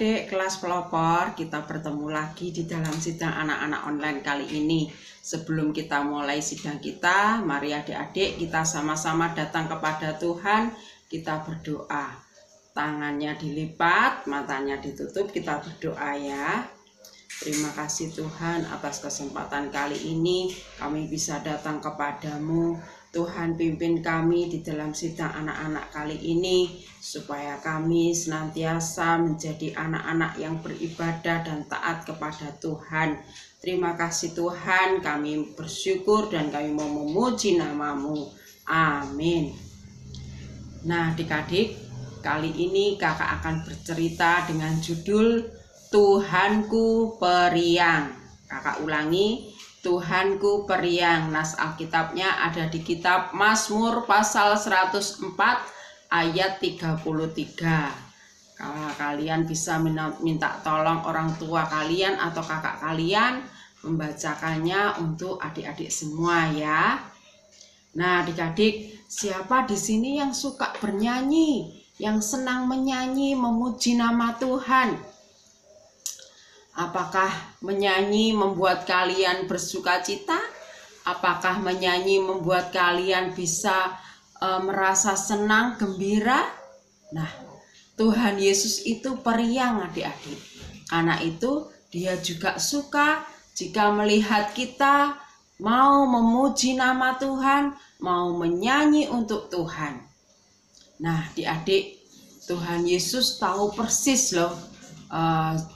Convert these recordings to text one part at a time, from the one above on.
adik-adik kelas pelopor, kita bertemu lagi di dalam sidang anak-anak online kali ini. Sebelum kita mulai sidang kita, mari adik-adik kita sama-sama datang kepada Tuhan. Kita berdoa, tangannya dilipat, matanya ditutup, kita berdoa ya. Terima kasih Tuhan atas kesempatan kali ini kami bisa datang kepadamu. Tuhan, pimpin kami di dalam sidang anak-anak kali ini supaya kami senantiasa menjadi anak-anak yang beribadah dan taat kepada Tuhan. Terima kasih Tuhan, kami bersyukur dan kami mau memuji nama-Mu. Amin. Nah, adik-adik, kali ini kakak akan bercerita dengan judul Tuhanku Periang. Kakak ulangi, Tuhanku Periang. Nas Alkitabnya ada di kitab Mazmur pasal 104 ayat 33. Kalau kalian bisa minta tolong orang tua kalian atau kakak kalian membacakannya untuk adik-adik semua ya. Nah, adik-adik, siapa di sini yang suka bernyanyi, yang senang menyanyi memuji nama Tuhan? Apakah menyanyi membuat kalian bersuka cita? Apakah menyanyi membuat kalian bisa merasa senang, gembira? Nah, Tuhan Yesus itu periang adik-adik. Karena itu dia juga suka jika melihat kita mau memuji nama Tuhan, mau menyanyi untuk Tuhan. Nah, adik-adik, Tuhan Yesus tahu persis loh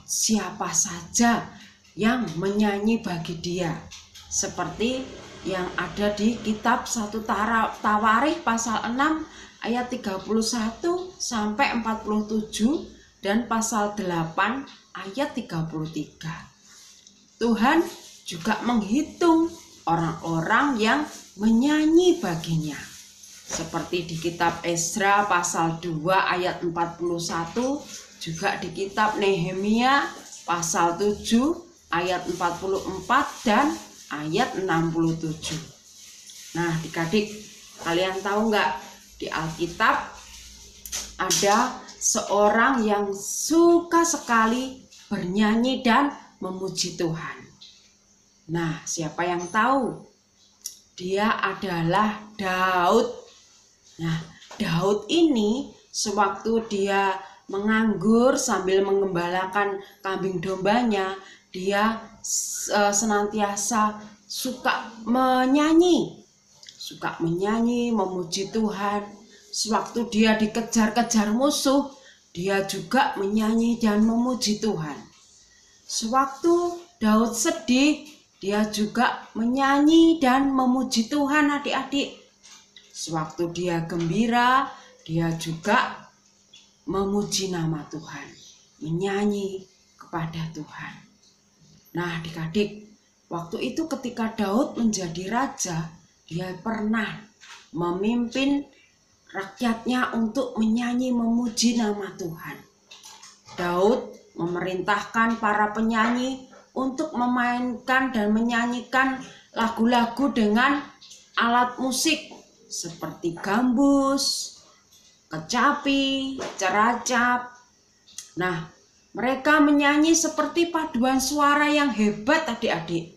siapa saja yang menyanyi bagi dia, seperti yang ada di kitab 1 Tawarikh pasal 6 ayat 31 sampai 47 dan pasal 8 ayat 33. Tuhan juga menghitung orang-orang yang menyanyi baginya, seperti di kitab Ezra pasal 2 ayat 41, juga di kitab Nehemia pasal 7 ayat 44 dan ayat 67. Nah, adik-adik, kalian tahu nggak, di Alkitab ada seorang yang suka sekali bernyanyi dan memuji Tuhan. Nah, siapa yang tahu? Dia adalah Daud. Nah, Daud ini sewaktu dia menganggur sambil mengembalakan kambing dombanya, dia senantiasa suka menyanyi, memuji Tuhan. Sewaktu dia dikejar-kejar musuh, dia juga menyanyi dan memuji Tuhan. Sewaktu Daud sedih, dia juga menyanyi dan memuji Tuhan adik-adik. Sewaktu dia gembira, dia juga memuji nama Tuhan, menyanyi kepada Tuhan. Nah, adik-adik, waktu itu ketika Daud menjadi raja, dia pernah memimpin rakyatnya untuk menyanyi memuji nama Tuhan. Daud memerintahkan para penyanyi untuk memainkan dan menyanyikan lagu-lagu dengan alat musik seperti gambus, kecapi, ceracap. Nah, mereka menyanyi seperti paduan suara yang hebat adik-adik.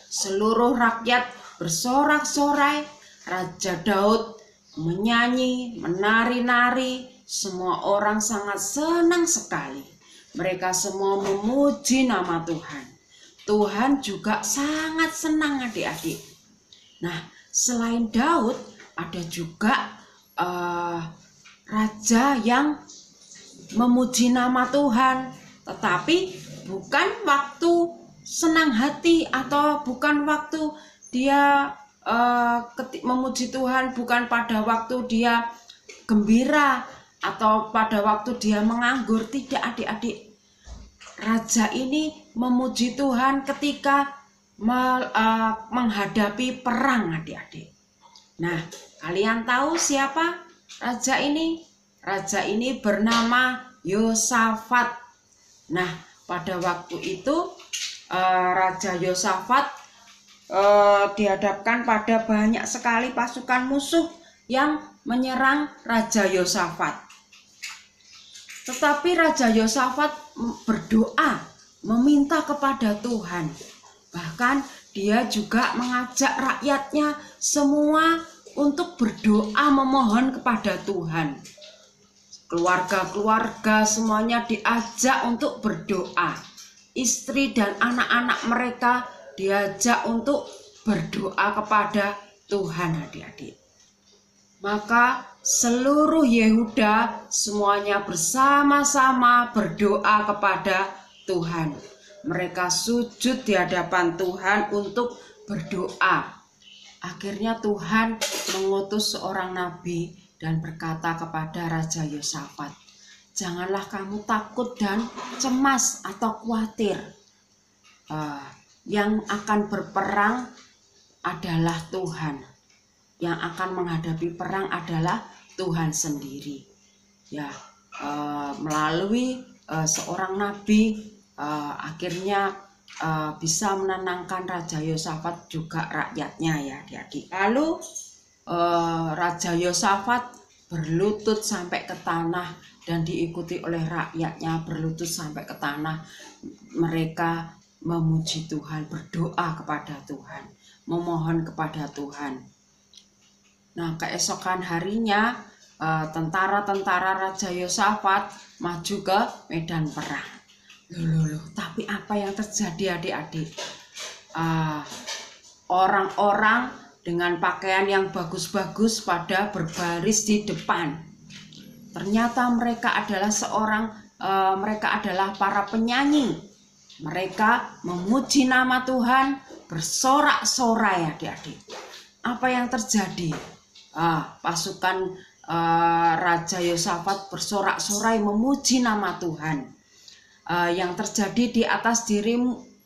Seluruh rakyat bersorak-sorai, Raja Daud menyanyi, menari-nari, semua orang sangat senang sekali. Mereka semua memuji nama Tuhan. Tuhan juga sangat senang adik-adik. Nah, selain Daud, ada juga raja yang memuji nama Tuhan, tetapi bukan waktu senang hati atau bukan waktu dia memuji Tuhan, bukan pada waktu dia gembira atau pada waktu dia menganggur. Tidak adik-adik, raja ini memuji Tuhan ketika menghadapi perang adik-adik. Nah, kalian tahu siapa raja ini? Raja ini bernama Yosafat. Nah, pada waktu itu Raja Yosafat dihadapkan pada banyak sekali pasukan musuh yang menyerang Raja Yosafat. Tetapi Raja Yosafat berdoa, meminta kepada Tuhan. Bahkan dia juga mengajak rakyatnya semua untuk berdoa memohon kepada Tuhan. Keluarga-keluarga semuanya diajak untuk berdoa. Istri dan anak-anak mereka diajak untuk berdoa kepada Tuhan, adik-adik. Maka seluruh Yehuda semuanya bersama-sama berdoa kepada Tuhan. Mereka sujud di hadapan Tuhan untuk berdoa. Akhirnya Tuhan mengutus seorang nabi dan berkata kepada Raja Yosafat, janganlah kamu takut dan cemas atau khawatir. Yang akan berperang adalah Tuhan. Yang akan menghadapi perang adalah Tuhan sendiri. Ya, melalui seorang nabi akhirnya bisa menenangkan Raja Yosafat juga rakyatnya, ya adik-adik. Lalu Raja Yosafat berlutut sampai ke tanah dan diikuti oleh rakyatnya berlutut sampai ke tanah. Mereka memuji Tuhan, berdoa kepada Tuhan, memohon kepada Tuhan. Nah, keesokan harinya tentara-tentara Raja Yosafat maju ke medan perang. Loh, tapi apa yang terjadi, adik-adik? Orang-orang dengan pakaian yang bagus-bagus pada berbaris di depan. Ternyata mereka adalah para penyanyi. Mereka memuji nama Tuhan, bersorak-sorai, adik-adik. Apa yang terjadi? Pasukan Raja Yosafat bersorak-sorai memuji nama Tuhan. Yang terjadi di atas diri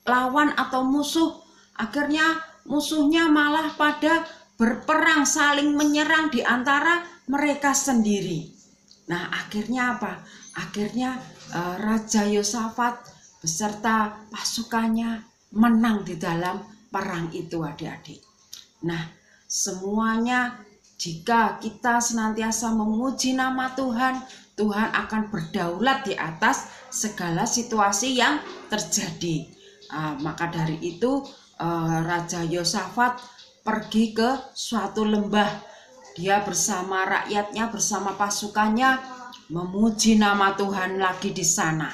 lawan atau musuh, akhirnya musuhnya malah pada berperang, saling menyerang di antara mereka sendiri. Nah, akhirnya apa? Akhirnya Raja Yosafat beserta pasukannya menang di dalam perang itu, adik-adik. Nah, semuanya jika kita senantiasa memuji nama Tuhan, Tuhan akan berdaulat di atas segala situasi yang terjadi. Maka dari itu Raja Yosafat pergi ke suatu lembah. Dia bersama rakyatnya, bersama pasukannya memuji nama Tuhan lagi di sana.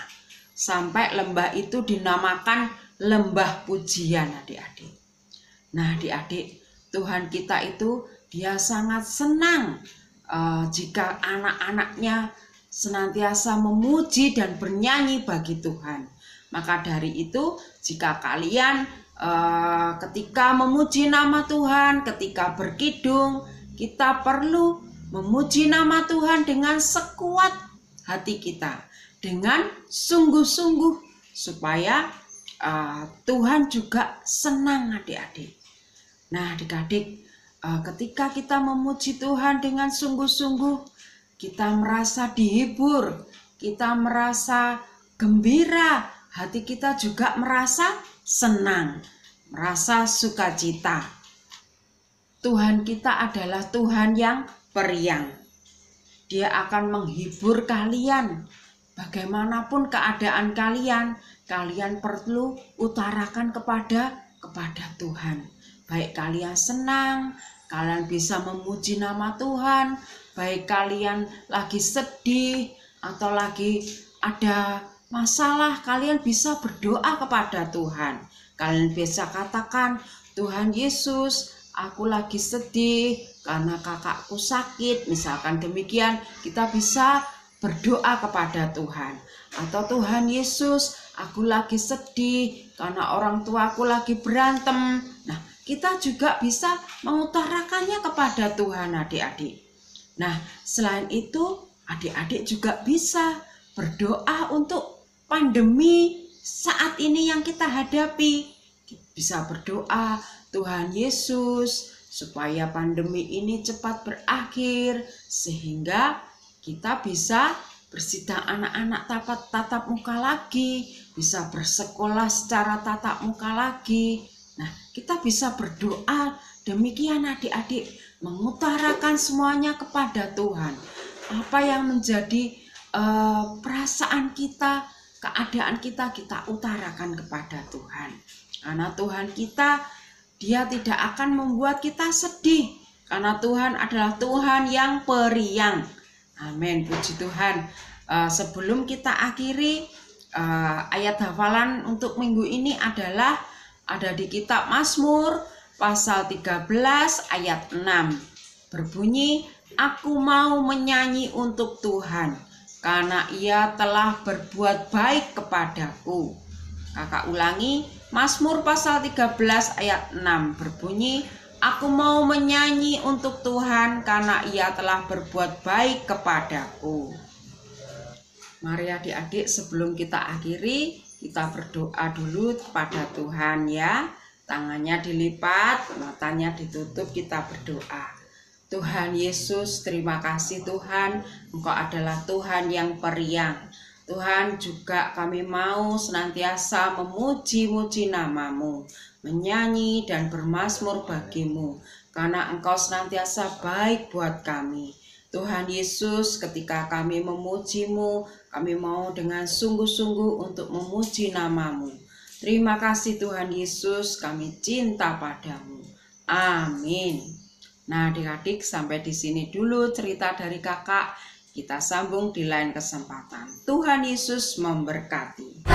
Sampai lembah itu dinamakan lembah pujian, adik-adik. Nah, adik-adik, Tuhan kita itu dia sangat senang jika anak-anaknya senantiasa memuji dan bernyanyi bagi Tuhan. Maka dari itu, jika kalian ketika memuji nama Tuhan, ketika berkidung, kita perlu memuji nama Tuhan dengan sekuat hati kita, dengan sungguh-sungguh, supaya Tuhan juga senang, adik-adik. Nah, adik-adik, ketika kita memuji Tuhan dengan sungguh-sungguh, kita merasa dihibur, kita merasa gembira, hati kita juga merasa senang, merasa sukacita. Tuhan kita adalah Tuhan yang periang. Dia akan menghibur kalian. Bagaimanapun keadaan kalian, kalian perlu utarakan kepada Tuhan. Baik kalian senang, kalian bisa memuji nama Tuhan. Baik kalian lagi sedih atau lagi ada masalah, kalian bisa berdoa kepada Tuhan. Kalian bisa katakan, Tuhan Yesus, aku lagi sedih karena kakakku sakit. Misalkan demikian, kita bisa berdoa kepada Tuhan. Atau Tuhan Yesus, aku lagi sedih karena orang tuaku lagi berantem. Nah, kita juga bisa mengutarakannya kepada Tuhan, adik-adik. Nah, selain itu, adik-adik juga bisa berdoa untuk pandemi saat ini yang kita hadapi. Bisa berdoa, Tuhan Yesus, supaya pandemi ini cepat berakhir, sehingga kita bisa bersidang anak-anak tatap muka lagi, bisa bersekolah secara tatap muka lagi. Nah, kita bisa berdoa demikian, adik-adik, mengutarakan semuanya kepada Tuhan. Apa yang menjadi perasaan kita, keadaan kita utarakan kepada Tuhan. Karena Tuhan kita, Dia tidak akan membuat kita sedih. Karena Tuhan adalah Tuhan yang periang. Amin, puji Tuhan. Sebelum kita akhiri, ayat hafalan untuk minggu ini adalah ada di kitab Mazmur pasal 13 ayat 6. Berbunyi, aku mau menyanyi untuk Tuhan, karena Ia telah berbuat baik kepadaku. Kakak ulangi, Mazmur pasal 13 ayat 6 berbunyi, aku mau menyanyi untuk Tuhan karena Ia telah berbuat baik kepadaku. Mari adik-adik, sebelum kita akhiri, kita berdoa dulu kepada Tuhan ya. Tangannya dilipat, matanya ditutup, kita berdoa. Tuhan Yesus, terima kasih Tuhan, Engkau adalah Tuhan yang periang. Tuhan, juga kami mau senantiasa memuji-muji nama-Mu, menyanyi dan bermazmur bagi-Mu, karena Engkau senantiasa baik buat kami. Tuhan Yesus, ketika kami memuji-Mu, kami mau dengan sungguh-sungguh untuk memuji nama-Mu. Terima kasih Tuhan Yesus, kami cinta padamu. Amin. Nah adik-adik, sampai di sini dulu cerita dari kakak. Kita sambung di lain kesempatan. Tuhan Yesus memberkati.